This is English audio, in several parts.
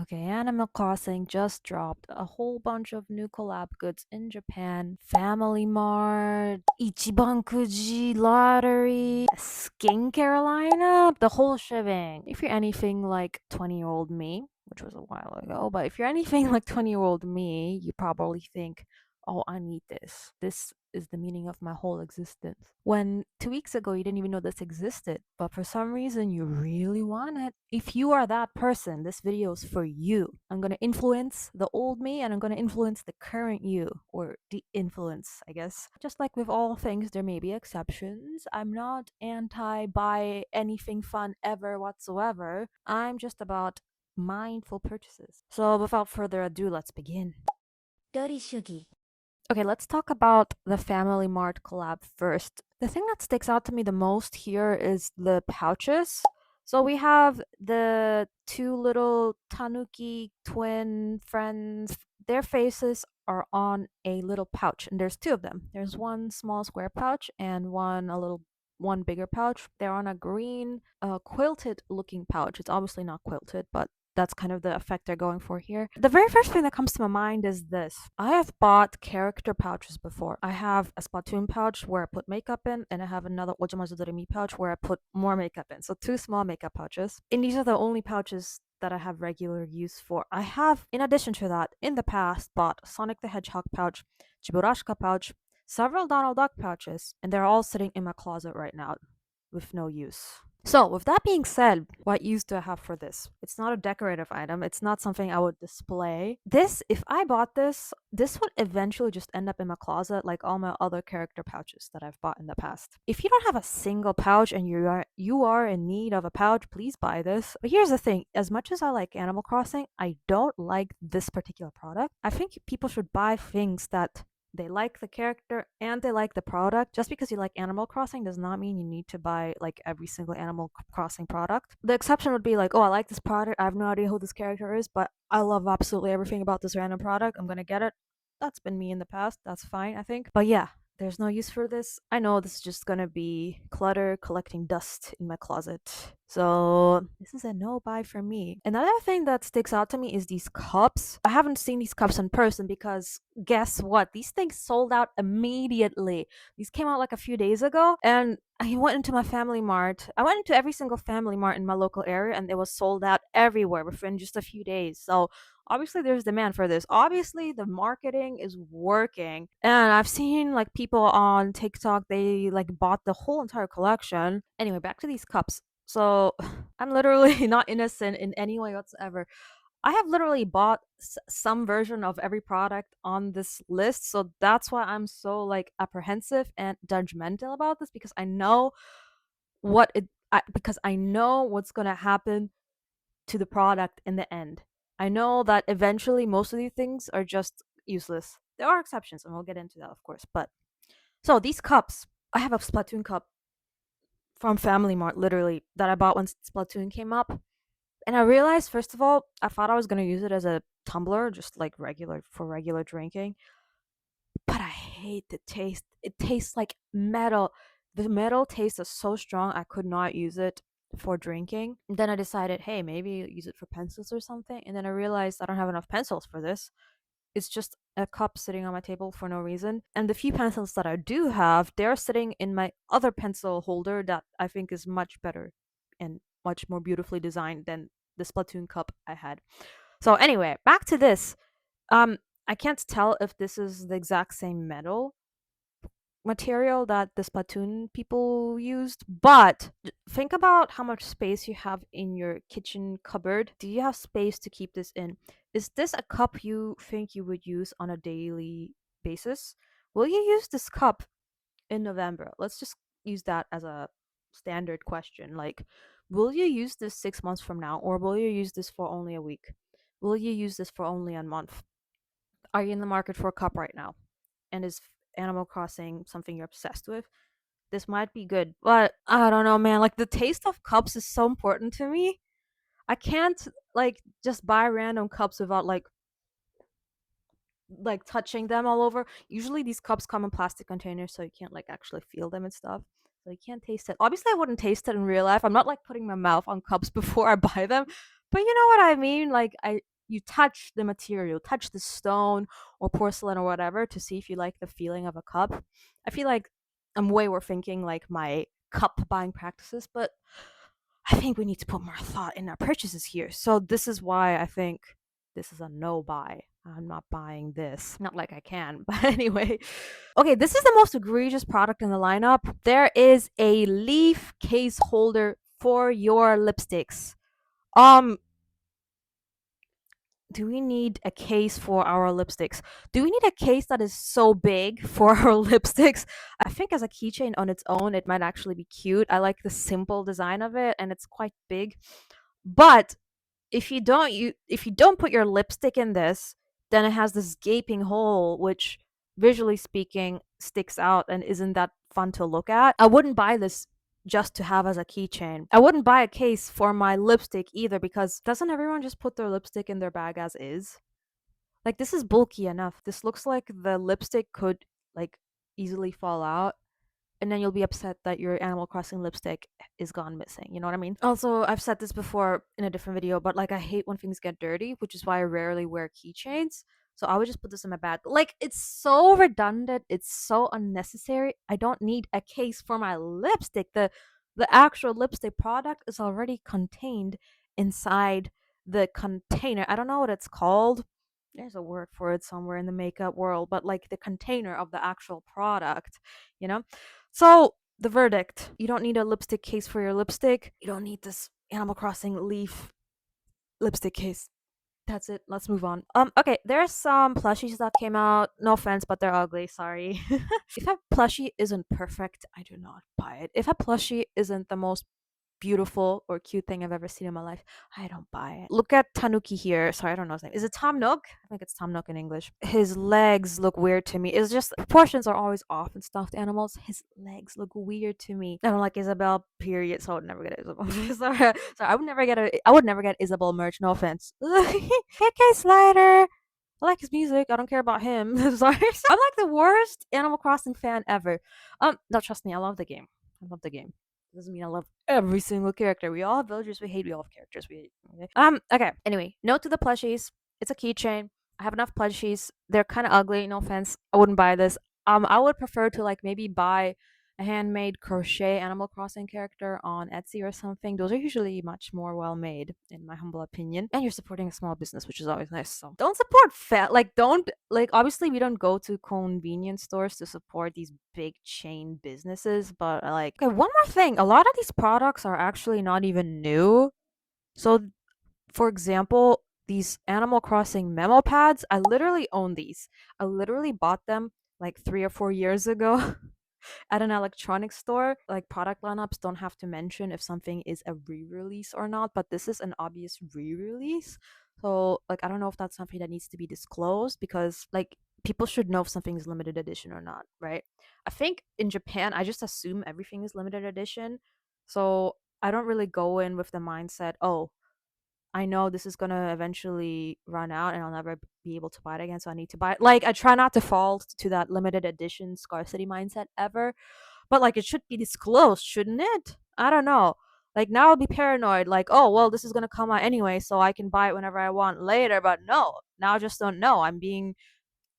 Okay, Animal Crossing just dropped a whole bunch of new collab goods in Japan. Family Mart, Ichiban Kuji, lottery, skincare lineup, the whole shebang. If you're anything like 20-year-old me, which was a while ago, but if you're anything like 20-year-old me, you probably think, oh, I need this. This is the meaning of my whole existence. When 2 weeks ago you didn't even know this existed, but for some reason you really want it. If you are that person, this video is for you. I'm gonna influence the old me and I'm gonna influence the current you, or de-influence, I guess. Just like with all things, there may be exceptions. I'm not anti buy anything fun ever whatsoever. I'm just about mindful purchases. So without further ado, let's begin. Okay, let's talk about the Family Mart collab first. The thing that sticks out to me the most here is the pouches. So we have the two little tanuki twin friends. Their faces are on a little pouch, and there's two of them. There's one small square pouch and one bigger pouch. They're on a green quilted looking pouch. It's obviously not quilted, but that's kind of the effect they're going for here. The very first thing that comes to my mind is this. I have bought character pouches before. I have a Splatoon pouch where I put makeup in, and I have another Ojamazu Doremi pouch where I put more makeup in. So two small makeup pouches. And these are the only pouches that I have regular use for. I have, in addition to that, in the past bought Sonic the Hedgehog pouch, Chiburashka pouch, several Donald Duck pouches, and they're all sitting in my closet right now with no use. So, with that being said, what use do I have for this? It's not a decorative item. It's not something I would display. This, if I bought this would eventually just end up in my closet like all my other character pouches that I've bought in the past. If you don't have a single pouch and you are in need of a pouch, please buy this. But here's the thing, as much as I like Animal Crossing, I don't like this particular product. I think people should buy things that they like the character and they like the product. Just because you like Animal Crossing does not mean you need to buy like every single Animal Crossing product. The exception would be like, oh, I like this product. I have no idea who this character is, but I love absolutely everything about this random product. I'm gonna get it. That's been me in the past. That's fine, I think. But yeah, there's no use for this. I know this is just gonna be clutter collecting dust in my closet. So this is a no buy for me. Another thing that sticks out to me is these cups. I haven't seen these cups in person because guess what? These things sold out immediately. These came out like a few days ago, and I went into my Family Mart. I went into every single Family Mart in my local area, and it was sold out everywhere within just a few days. So obviously there's demand for this. Obviously the marketing is working, and I've seen like people on TikTok, they like bought the whole entire collection. Anyway, back to these cups. So I'm literally not innocent in any way whatsoever. I have literally bought some version of every product on this list, so that's why I'm so like apprehensive and judgmental about this, because I know because I know what's going to happen to the product in the end. I know that eventually most of these things are just useless. There are exceptions, and we'll get into that, of course. But so these cups, I have a Splatoon cup from Family Mart, literally, that I bought when Splatoon came up. And I realized, first of all, I thought I was gonna use it as a tumbler, just like regular drinking. But I hate the taste. It tastes like metal. The metal taste is so strong, I could not use it for drinking. And then I decided, hey, maybe use it for pencils or something. And then I realized I don't have enough pencils for this. It's just a cup sitting on my table for no reason. And the few pencils that I do have, they're sitting in my other pencil holder that I think is much better and much more beautifully designed than the Splatoon cup I had. So anyway, back to this. Um, I can't tell if this is the exact same metal material that the Splatoon people used, but think about how much space you have in your kitchen cupboard. Do you have space to keep this in? Is this a cup you think you would use on a daily basis? Will you use this cup in November? Let's just use that as a standard question. Like, will you use this 6 months from now, or will you use this for only a week? Will you use this for only a month? Are you in the market for a cup right now? And is Animal Crossing something you're obsessed with? This might be good, but I don't know, man. Like, the taste of cups is so important to me. I can't like just buy random cups without like touching them all over. Usually these cups come in plastic containers, so you can't like actually feel them and stuff. So you can't taste it. Obviously, I wouldn't taste it in real life. I'm not like putting my mouth on cups before I buy them, but you know what I mean. Like You touch the material, touch the stone or porcelain or whatever to see if you like the feeling of a cup. I feel like I'm way overthinking like my cup buying practices, but I think we need to put more thought in our purchases here. So this is why I think this is a no buy. I'm not buying this. Not like I can, but anyway. Okay, this is the most egregious product in the lineup. There is a leaf case holder for your lipsticks. Um, do we need a case for our lipsticks? Do we need a case that is so big for our lipsticks? I think as a keychain on its own, it might actually be cute. I like the simple design of it and it's quite big. But if you don't put your lipstick in this, then it has this gaping hole which visually speaking sticks out and isn't that fun to look at. I wouldn't buy this just to have as a keychain. I wouldn't buy a case for my lipstick either because doesn't everyone just put their lipstick in their bag as is? Like this is bulky enough. This looks like the lipstick could like easily fall out and then you'll be upset that your Animal Crossing lipstick is gone missing. You know what I mean? Also, I've said this before in a different video, but like I hate when things get dirty, which is why I rarely wear keychains. So I would just put this in my bag. Like it's so redundant, it's so unnecessary. I don't need a case for my lipstick. The actual lipstick product is already contained inside the container. I don't know what it's called. There's a word for it somewhere in the makeup world, but like the container of the actual product, you know? So, the verdict: you don't need a lipstick case for your lipstick. You don't need this Animal Crossing leaf lipstick case. That's it. Let's move on. Okay, there's some plushies that came out. No offense, but they're ugly. Sorry. If a plushie isn't perfect, I do not buy it. If a plushie isn't the most beautiful or cute thing I've ever seen in my life, I don't buy it. Look at Tanuki here. Sorry, I don't know his name. Is it Tom Nook? I think it's Tom Nook in English. His legs look weird to me. It's just proportions are always off in stuffed animals. His legs look weird to me. I don't like Isabel, period. So I would never get Isabel. sorry, I would never get Isabel merch. No offense. KK Slider. I like his music. I don't care about him. Sorry. I'm like the worst Animal Crossing fan ever. No, trust me, I love the game. I love the game. Doesn't mean I love every single character. We all have villagers we hate. We all have characters we hate. Okay. Okay. Anyway, note to the plushies. It's a keychain. I have enough plushies. They're kind of ugly. No offense. I wouldn't buy this. I would prefer to like maybe buy a handmade crochet Animal Crossing character on Etsy or something. Those are usually much more well made, in my humble opinion. And you're supporting a small business, which is always nice. So don't support don't like. Obviously, we don't go to convenience stores to support these big chain businesses, but like, okay, one more thing. A lot of these products are actually not even new. So, for example, these Animal Crossing memo pads, I literally own these. I literally bought them like 3 or 4 years ago at an electronics store. Like product lineups don't have to mention if something is a re-release or not, but this is an obvious re-release. So like I don't know if that's something that needs to be disclosed because like people should know if something is limited edition or not, right? I think in Japan I just assume everything is limited edition. So I don't really go in with the mindset, oh, I know this is gonna eventually run out and I'll never be able to buy it again, so I need to buy it. Like I try not to fall to that limited edition scarcity mindset ever. But like it should be disclosed, shouldn't it? I don't know. Like now I'll be paranoid, like, oh well this is gonna come out anyway, so I can buy it whenever I want later. But no, now I just don't know. I'm being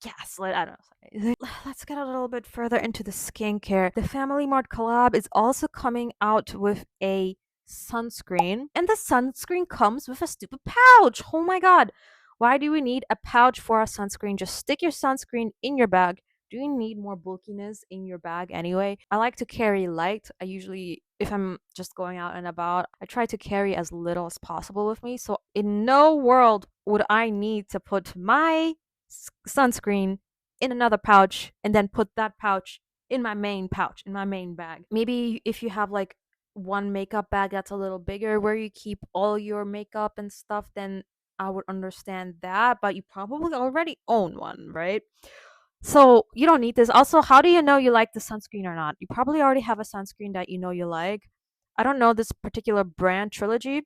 gaslit. I don't know. Sorry. Let's get a little bit further into the skincare. The Family Mart collab is also coming out with a sunscreen, and the sunscreen comes with a stupid pouch. Oh my god. Why do we need a pouch for a sunscreen? Just stick your sunscreen in your bag. Do you need more bulkiness in your bag anyway? I like to carry light. I usually, if I'm just going out and about, I try to carry as little as possible with me. So, in no world would I need to put my sunscreen in another pouch and then put that pouch in my main pouch, in my main bag. Maybe if you have like one makeup bag that's a little bigger where you keep all your makeup and stuff, then I would understand that, but you probably already own one, right? So you don't need this. Also, how do you know you like the sunscreen or not? You probably already have a sunscreen that you know you like. I don't know this particular brand, Trilogy.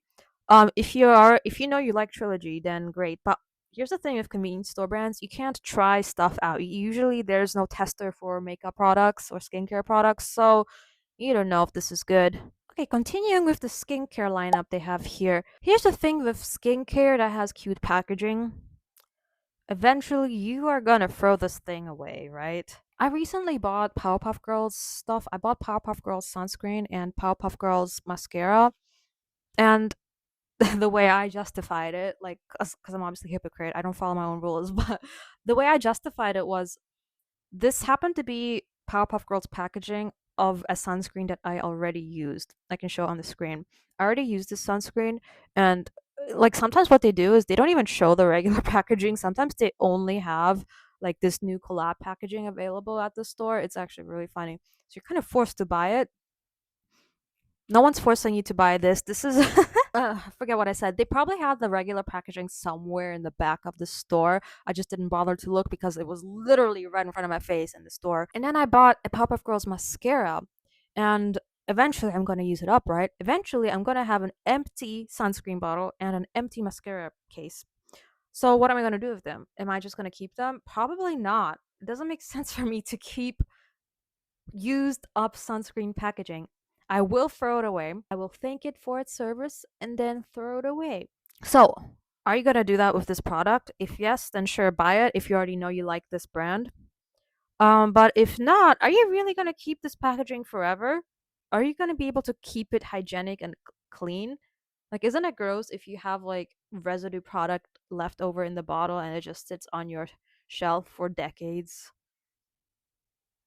If you know you like Trilogy, then great. But here's the thing with convenience store brands: you can't try stuff out. Usually, there's no tester for makeup products or skincare products, so you don't know if this is good. Okay, continuing with the skincare lineup they have here. Here's the thing with skincare that has cute packaging. Eventually, you are gonna throw this thing away, right? I recently bought Powerpuff Girls stuff. I bought Powerpuff Girls sunscreen and Powerpuff Girls mascara. And the way I justified it, like, because I'm obviously a hypocrite, I don't follow my own rules, but the way I justified it was this happened to be Powerpuff Girls packaging of a sunscreen that I already used. I can show on the screen. I already used this sunscreen, and like sometimes what they do is they don't even show the regular packaging. Sometimes they only have like this new collab packaging available at the store. It's actually really funny. So you're kind of forced to buy it. No one's forcing you to buy this. This is I forget what I said. They probably had the regular packaging somewhere in the back of the store. I just didn't bother to look because it was literally right in front of my face in the store. And then I bought a Powerpuff Girls mascara, and eventually I'm going to use it up, right? Eventually I'm going to have an empty sunscreen bottle and an empty mascara case. So what am I going to do with them? Am I just going to keep them? Probably not. It doesn't make sense for me to keep used up sunscreen packaging. I will throw it away. I will thank it for its service and then throw it away. So, are you going to do that with this product? If yes, then sure, buy it if you already know you like this brand. But if not, are you really going to keep this packaging forever? Are you going to be able to keep it hygienic and clean? Like, isn't it gross if you have like residue product left over in the bottle and it just sits on your shelf for decades?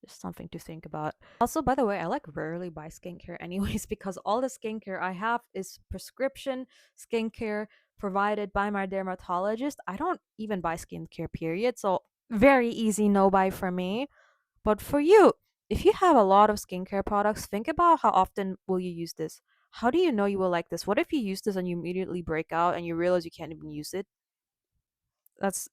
Just something to think about. Also, by the way, I like rarely buy skincare anyways because all the skincare I have is prescription skincare provided by my dermatologist. I don't even buy skincare, period. So, very easy no buy for me. But for you, if you have a lot of skincare products, think about how often will you use this? How do you know you will like this? What if you use this and you immediately break out and you realize you can't even use it? That's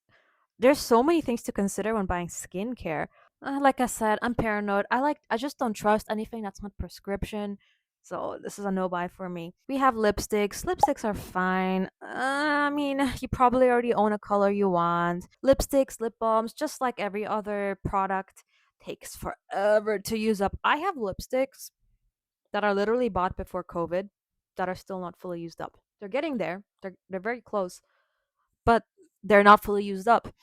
There's so many things to consider when buying skincare. Like I said, I'm paranoid. I just don't trust anything that's not prescription. So this is a no buy for me. We have lipsticks. Lipsticks are fine. I mean, you probably already own a color you want. Lipsticks, lip balms, just like every other product, takes forever to use up. I have lipsticks that are literally bought before COVID that are still not fully used up. They're getting there. They're very close, but they're not fully used up.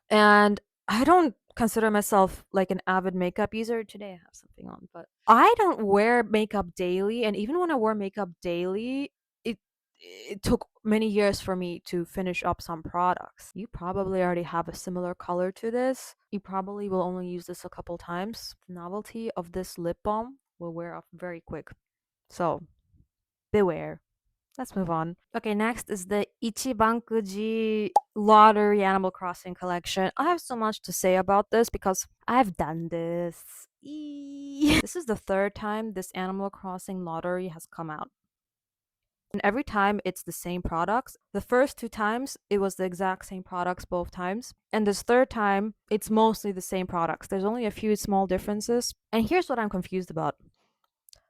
And I don't consider myself like an avid makeup user. Today I have something on, but I don't wear makeup daily. And even when I wore makeup daily, it took many years for me to finish up some products. You probably already have a similar color to this. You probably will only use this a couple times. The novelty of this lip balm will wear off very quick. So beware. Let's move on. Okay, next is the Ichibankuji Lottery Animal Crossing collection. I have so much to say about this because I've done this. This is the third time this Animal Crossing lottery has come out. And every time it's the same products. The first two times it was the exact same products both times. And this third time it's mostly the same products. There's only a few small differences. And here's what I'm confused about.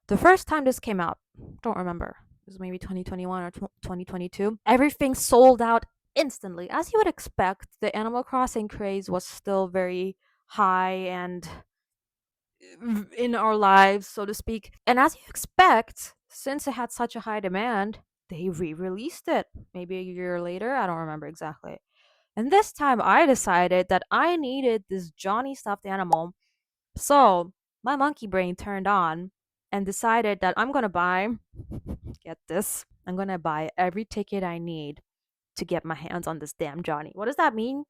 The first time this came out, don't remember. It was maybe 2021 or 2022. Everything sold out instantly. As you would expect, the Animal Crossing craze was still very high and in our lives, so to speak. And as you expect, since it had such a high demand, they re released it maybe a year later. I don't remember exactly. And this time I decided that I needed this Johnny stuffed animal. So my monkey brain turned on and decided that I'm going to buy, get this, I'm going to buy every ticket I need to get my hands on this damn Johnny. What does that mean?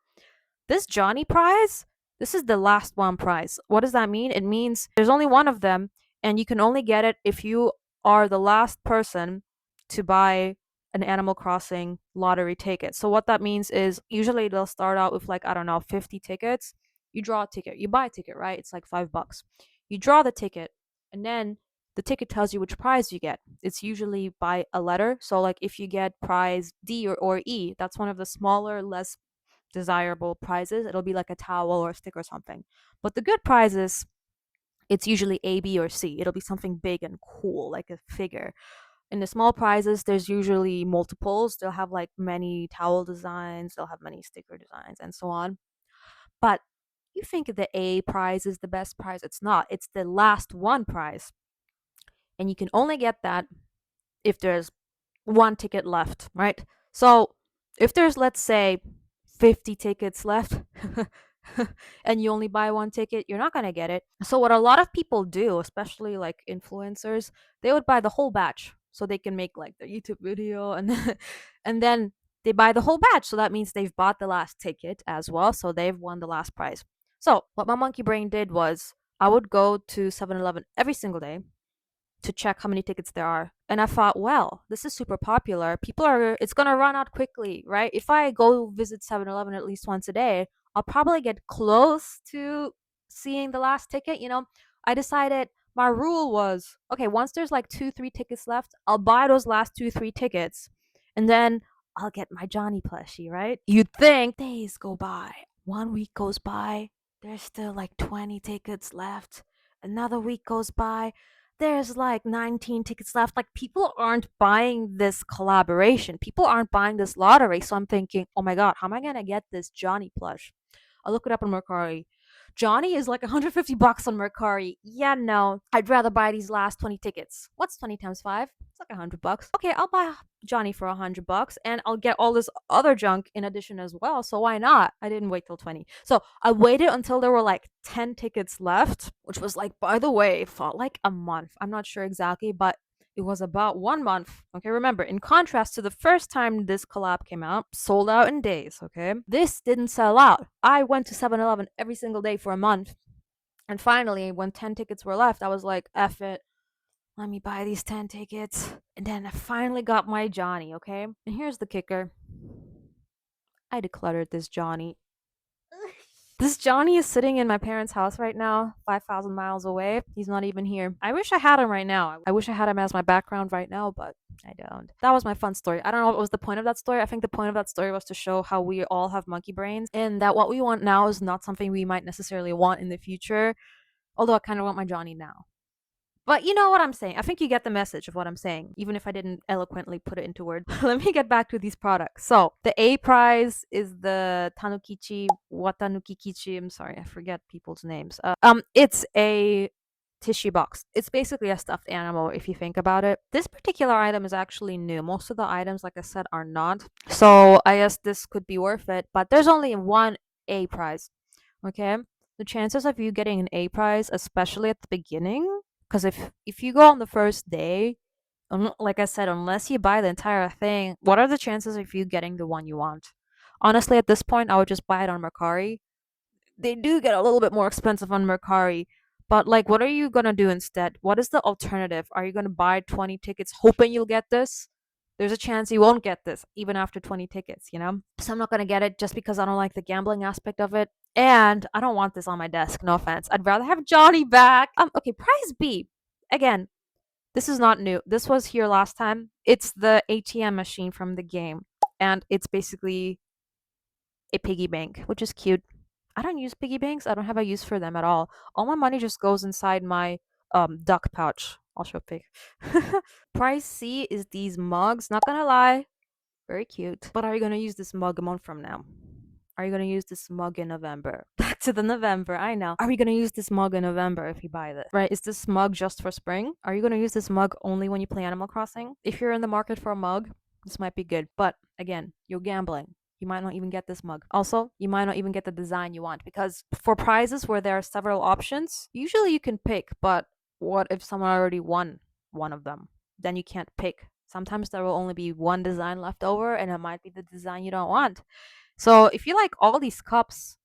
This Johnny prize, this is the last one prize. What does that mean? It means there's only one of them, and you can only get it if you are the last person to buy an Animal Crossing lottery ticket. So what that means is usually they'll start out with like, I don't know, 50 tickets. You draw a ticket, you buy a ticket, right? It's like $5. You draw the ticket, and then the ticket tells you which prize you get. It's usually by a letter. So like if you get prize D or E, that's one of the smaller, less desirable prizes. It'll be like a towel or a stick or something. But the good prizes, it's usually A, B, or C. It'll be something big and cool, like a figure. In the small prizes, there's usually multiples. They'll have like many towel designs, they'll have many sticker designs, and so on. But you think the A prize is the best prize. It's not. It's the last one prize. and you can only get that if there's one ticket left, right? So if there's, let's say, 50 tickets left, and you only buy one ticket, you're not going to get it. So what a lot of people do, especially like influencers, they would buy the whole batch so they can make like their YouTube video, and and then they buy the whole batch, so that means they've bought the last ticket as well, so they've won the last prize. So what my monkey brain did was I would go to 7-Eleven every single day to check how many tickets there are. And I thought, well, this is super popular. It's going to run out quickly, right? If I go visit 7-Eleven at least once a day, I'll probably get close to seeing the last ticket. I decided my rule was okay, once there's like two, three tickets left, I'll buy those last two, three tickets. And then I'll get my Johnny plushie, right? You'd think days go by, 1 week goes by, there's still like 20 tickets left. Another week goes by, there's like 19 tickets left. Like, people aren't buying this collaboration. People aren't buying this lottery. So I'm thinking, oh my God, how am I going to get this Johnny plush? I'll look it up on Mercari. Johnny is like 150 bucks on Mercari. Yeah, no. I'd rather buy these last 20 tickets. What's 20 times 5? It's like 100 bucks. Okay, I'll buy Johnny for 100 bucks, and I'll get all this other junk in addition as well. So why not? I didn't wait till 20. So I waited until there were like 10 tickets left, which was like, by the way, it felt like a month. I'm not sure exactly, but it was about 1 month. Okay, remember, in contrast to the first time this collab came out, sold out in days. Okay, this didn't sell out. I went to 7-Eleven every single day for a month. And finally, when 10 tickets were left, I was like, F it. Let me buy these 10 tickets. And then I finally got my Johnny, okay? And here's the kicker, I decluttered this Johnny. This Johnny is sitting in my parents' house right now, 5,000 miles away. He's not even here. I wish I had him right now. I wish I had him as my background right now, but I don't. That was my fun story. I don't know what was the point of that story. I think the point of that story was to show how we all have monkey brains, and that what we want now is not something we might necessarily want in the future. Although I kind of want my Johnny now. But you know what I'm saying. I think you get the message of what I'm saying, even if I didn't eloquently put it into words. Let me get back to these products. So the A prize is the Tanukichi Watanukikichi. I'm sorry, I forget people's names. It's a tissue box. It's basically a stuffed animal if you think about it. This particular item is actually new. Most of the items, like I said, are not. So I guess this could be worth it. But there's only one A prize. Okay, the chances of you getting an A prize, especially at the beginning, because if you go on the first day, like I said, unless you buy the entire thing, what are the chances of you getting the one you want? Honestly, at this point, I would just buy it on Mercari. They do get a little bit more expensive on Mercari, but like, what are you gonna do instead? What is the alternative? Are you gonna buy 20 tickets hoping you'll get this? There's a chance you won't get this even after 20 tickets, you know? So I'm not gonna get it just because I don't like the gambling aspect of it. And I don't want this on my desk, no offense. I'd rather have Johnny back. Okay, prize B. Again, this is not new. This was here last time. It's the ATM machine from the game. And it's basically a piggy bank, which is cute. I don't use piggy banks. I don't have a use for them at all. All my money just goes inside my duck pouch. I'll show a pic. Price C is these mugs. Not gonna lie, very cute. But are you gonna use this mug a month from now? Are you gonna use this mug in November? Back to the November, I know. Are we gonna use this mug in November if you buy this? Right? Is this mug just for spring? Are you gonna use this mug only when you play Animal Crossing? If you're in the market for a mug, this might be good. But again, you're gambling. You might not even get this mug. Also, you might not even get the design you want, because for prizes where there are several options, usually you can pick, but what if someone already won one of them? Then you can't pick. Sometimes there will only be one design left over, and it might be the design you don't want. So if you like all these cups,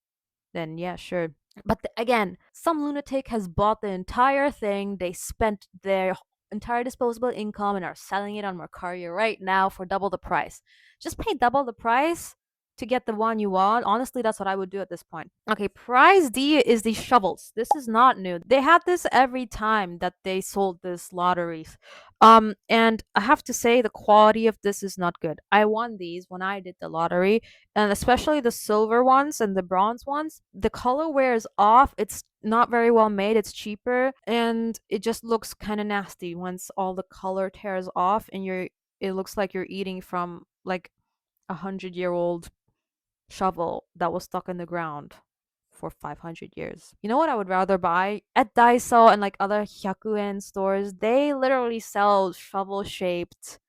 then yeah, sure. But again, some lunatic has bought the entire thing. They spent their entire disposable income and are selling it on Mercari right now for double the price. Just pay double the price to get the one you want. Honestly, that's what I would do at this point. Okay, prize D is the shovels. This is not new. They had this every time that they sold this lotteries. And I have to say the quality of this is not good. I won these when I did the lottery, and especially the silver ones and the bronze ones. The color wears off. It's not very well made. It's cheaper, and it just looks kind of nasty once all the color tears off, and it looks like you're eating from like 100-year-old shovel that was stuck in the ground for 500 years. You know what I would rather buy? At Daiso and like other hyakuen stores, they literally sell shovel shaped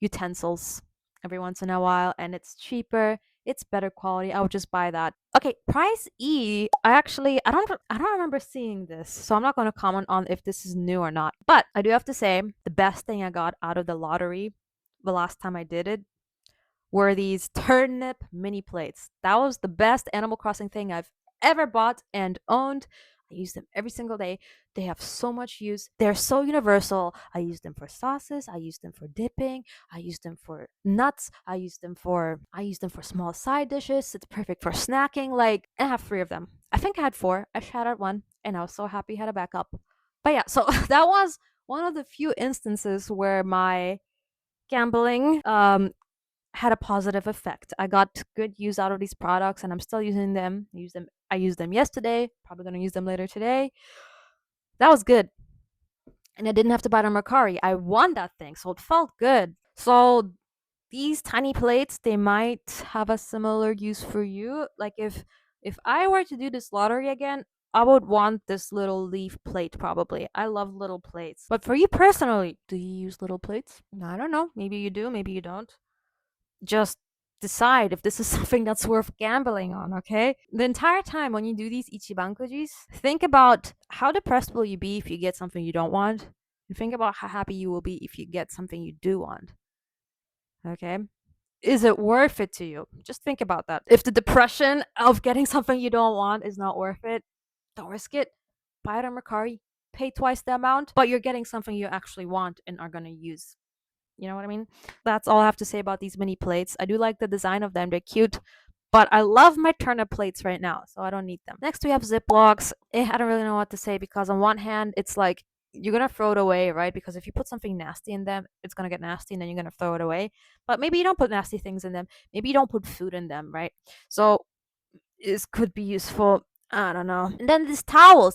utensils every once in a while, and it's cheaper, it's better quality. I would just buy that. Okay, price E, I don't remember seeing this, so I'm not going to comment on if this is new or not. But I do have to say the best thing I got out of the lottery the last time I did it were these turnip mini plates. That was the best Animal Crossing thing I've ever bought and owned. I use them every single day. They have so much use. They're so universal. I use them for sauces. I use them for dipping. I use them for nuts. I use them for small side dishes. It's perfect for snacking. Like, I have 3 of them. I think I had 4. I shattered one, and I was so happy I had a backup. But yeah, so that was one of the few instances where my gambling had a positive effect. I got good use out of these products and I'm still using them. I used them yesterday, probably going to use them later today. That was good. And I didn't have to buy it on Mercari. I won that thing, so it felt good. So these tiny plates, they might have a similar use for you. Like if I were to do this lottery again, I would want this little leaf plate probably. I love little plates. But for you personally, do you use little plates? I don't know. Maybe you do, maybe you don't. Just decide if this is something that's worth gambling on, okay? The entire time when you do these ichibankujis, think about how depressed will you be if you get something you don't want, and think about how happy you will be if you get something you do want, okay? Is it worth it to you? Just think about that. If the depression of getting something you don't want is not worth it, don't risk it. Buy it on Mercari, pay twice the amount, but you're getting something you actually want and are gonna use. You know what I mean? That's all I have to say about these mini plates. I do like the design of them, they're cute. But I love my turnip plates right now, so I don't need them. Next, we have Ziplocs. I don't really know what to say because, on one hand, it's like you're gonna throw it away, right? Because if you put something nasty in them, it's gonna get nasty and then you're gonna throw it away. But maybe you don't put nasty things in them. Maybe you don't put food in them, right? So this could be useful. I don't know. And then these towels,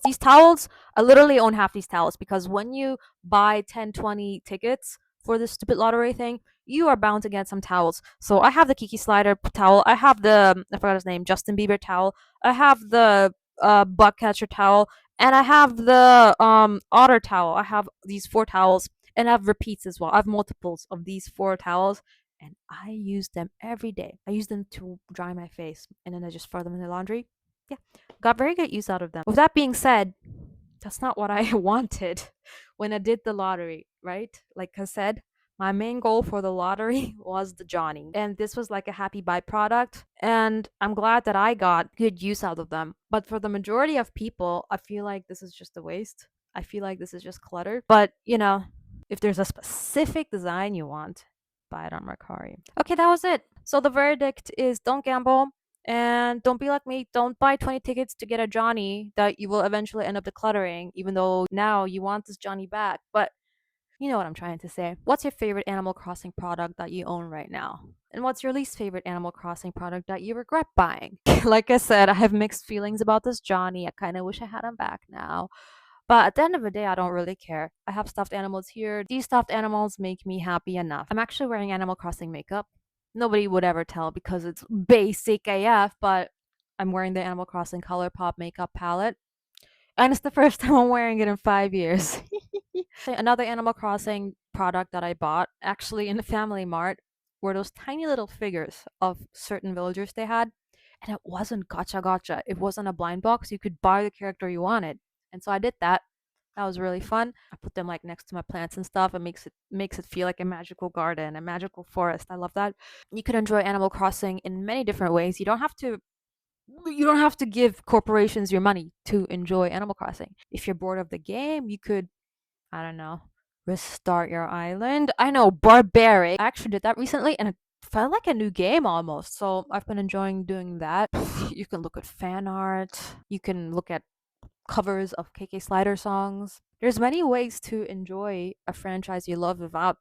I literally own half these towels because when you buy 10, 20 tickets for this stupid lottery thing, you are bound to get some towels. So I have the Kiki Slider towel. I have the, I forgot his name, Justin Bieber towel. I have the bug catcher towel. And I have the otter towel. I have these 4 towels. And I have repeats as well. I have multiples of these 4 towels and I use them every day. I use them to dry my face and then I just throw them in the laundry. Yeah, got very good use out of them. With that being said, that's not what I wanted when I did the lottery, right? Like I said, my main goal for the lottery was the Johnny. And this was like a happy byproduct. And I'm glad that I got good use out of them. But for the majority of people, I feel like this is just a waste. I feel like this is just clutter. But, if there's a specific design you want, buy it on Mercari. Okay, that was it. So the verdict is don't gamble and don't be like me. Don't buy 20 tickets to get a Johnny that you will eventually end up decluttering, even though now you want this Johnny back. But you know what I'm trying to say. What's your favorite Animal Crossing product that you own right now? And what's your least favorite Animal Crossing product that you regret buying? Like I said, I have mixed feelings about this Johnny. I kind of wish I had him back now. But at the end of the day, I don't really care. I have stuffed animals here. These stuffed animals make me happy enough. I'm actually wearing Animal Crossing makeup. Nobody would ever tell because it's basic AF, but I'm wearing the Animal Crossing ColourPop makeup palette. And it's the first time I'm wearing it in 5 years. Another Animal Crossing product that I bought, actually in the Family Mart, were those tiny little figures of certain villagers they had. And it wasn't gotcha gotcha. It wasn't a blind box. You could buy the character you wanted. And so I did that. That was really fun. I put them like next to my plants and stuff. It makes it feel like a magical garden, a magical forest. I love that. You could enjoy Animal Crossing in many different ways. You don't have to give corporations your money to enjoy Animal Crossing. If you're bored of the game, you could, I don't know, restart your island. I know, barbaric. I actually did that recently and it felt like a new game almost. So I've been enjoying doing that. You can look at fan art. You can look at covers of KK Slider songs. There's many ways to enjoy a franchise you love without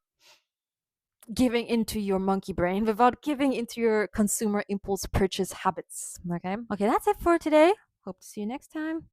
giving into your monkey brain, without giving into your consumer impulse purchase habits. Okay? Okay, that's it for today. Hope to see you next time.